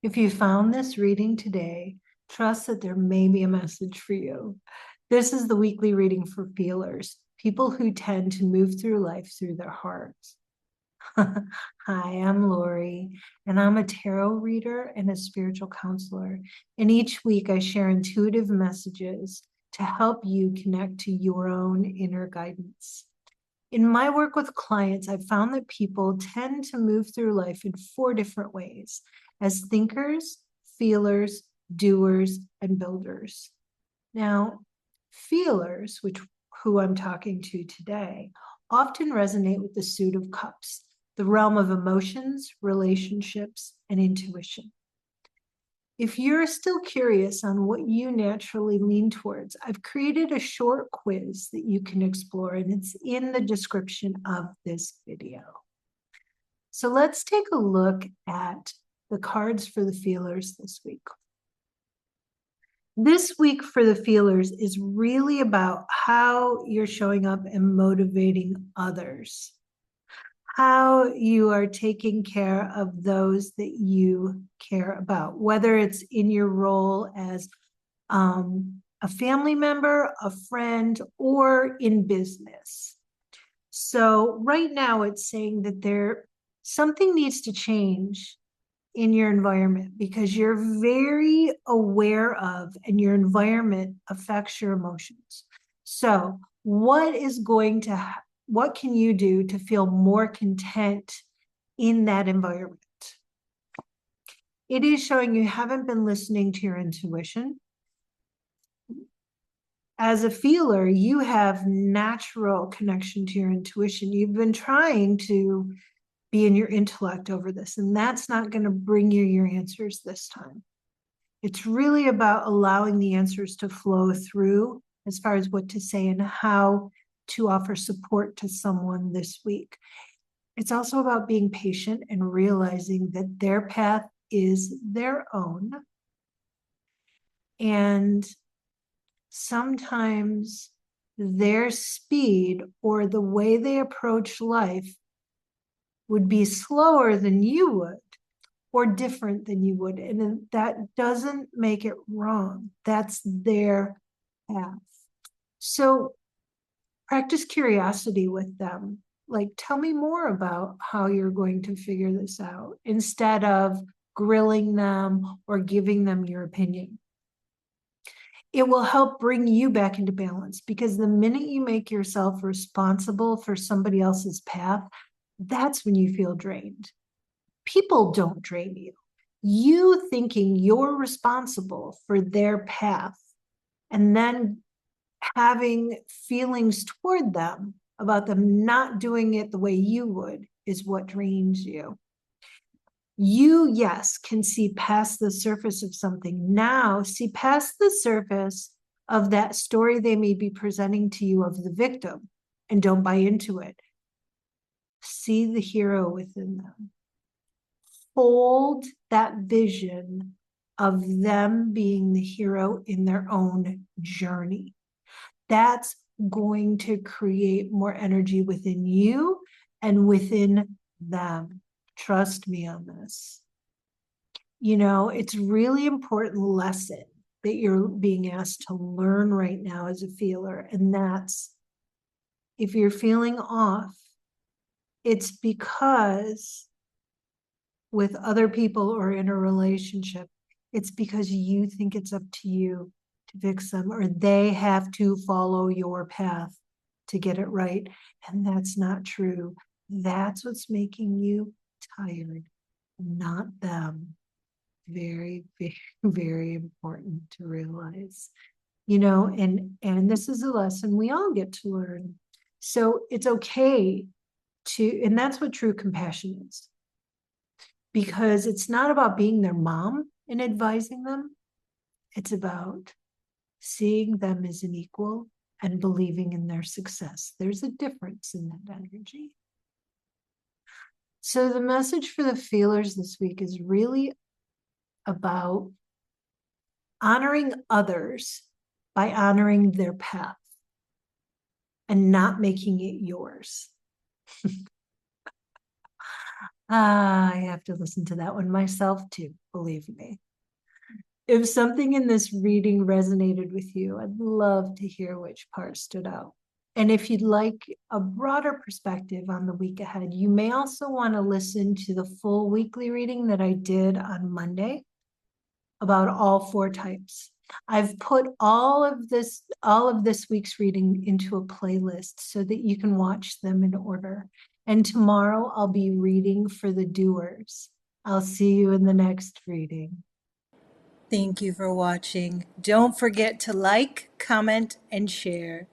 If you found this reading today, trust that there may be a message for you. This is the weekly reading for feelers, people who tend to move through life through their hearts. Hi, I'm Lori, and I'm a tarot reader and a spiritual counselor. And each week I share intuitive messages to help you connect to your own inner guidance. In my work with clients, I've found that people tend to move through life in 4 different ways: as thinkers, feelers, doers, and builders. Now, feelers, who I'm talking to today, often resonate with the Suit of Cups, the realm of emotions, relationships, and intuition. If you're still curious on what you naturally lean towards, I've created a short quiz that you can explore, and it's in the description of this video. So let's take a look at the cards for the feelers this week. This week for the feelers is really about how you're showing up and motivating others, how you are taking care of those that you care about, whether it's in your role as a family member, a friend, or in business. So right now it's saying that something needs to change in your environment because you're very aware of, and your environment affects your emotions. So what can you do to feel more content in that environment? It is showing you haven't been listening to your intuition. As a feeler, you have natural connection to your intuition. You've been trying to be in your intellect over this, and that's not going to bring you your answers this time. It's really about allowing the answers to flow through as far as what to say and how to offer support to someone this week. It's also about being patient and realizing that their path is their own. And sometimes their speed or the way they approach life would be slower than you would or different than you would. And that doesn't make it wrong. That's their path. So practice curiosity with them. Like, tell me more about how you're going to figure this out instead of grilling them or giving them your opinion. It will help bring you back into balance, because the minute you make yourself responsible for somebody else's path, that's when you feel drained. People don't drain you. You thinking you're responsible for their path and then having feelings toward them about them not doing it the way you would is what drains you. You, yes, can see past the surface of something. Now, see past the surface of that story they may be presenting to you of the victim, and don't buy into it. See the hero within them. Hold that vision of them being the hero in their own journey. That's going to create more energy within you and within them. Trust me on this. You know, it's really important lesson that you're being asked to learn right now as a feeler. And that's, if you're feeling off, it's because with other people or in a relationship, it's because you think it's up to you to fix them, or they have to follow your path to get it right. And that's not true. That's what's making you tired, not them. Very, very, very important to realize, you know, and this is a lesson we all get to learn. So it's okay and that's what true compassion is, because it's not about being their mom and advising them. It's about seeing them as an equal and believing in their success. There's a difference in that energy. So the message for the feelers this week is really about honoring others by honoring their path and not making it yours. Ah, I have to listen to that one myself too, believe me. If something in this reading resonated with you, I'd love to hear which part stood out. And if you'd like a broader perspective on the week ahead, you may also want to listen to the full weekly reading that I did on Monday about all four types. I've put all of this week's reading into a playlist so that you can watch them in order. And tomorrow I'll be reading for the doers. I'll see you in the next reading. Thank you for watching. Don't forget to like, comment, and share.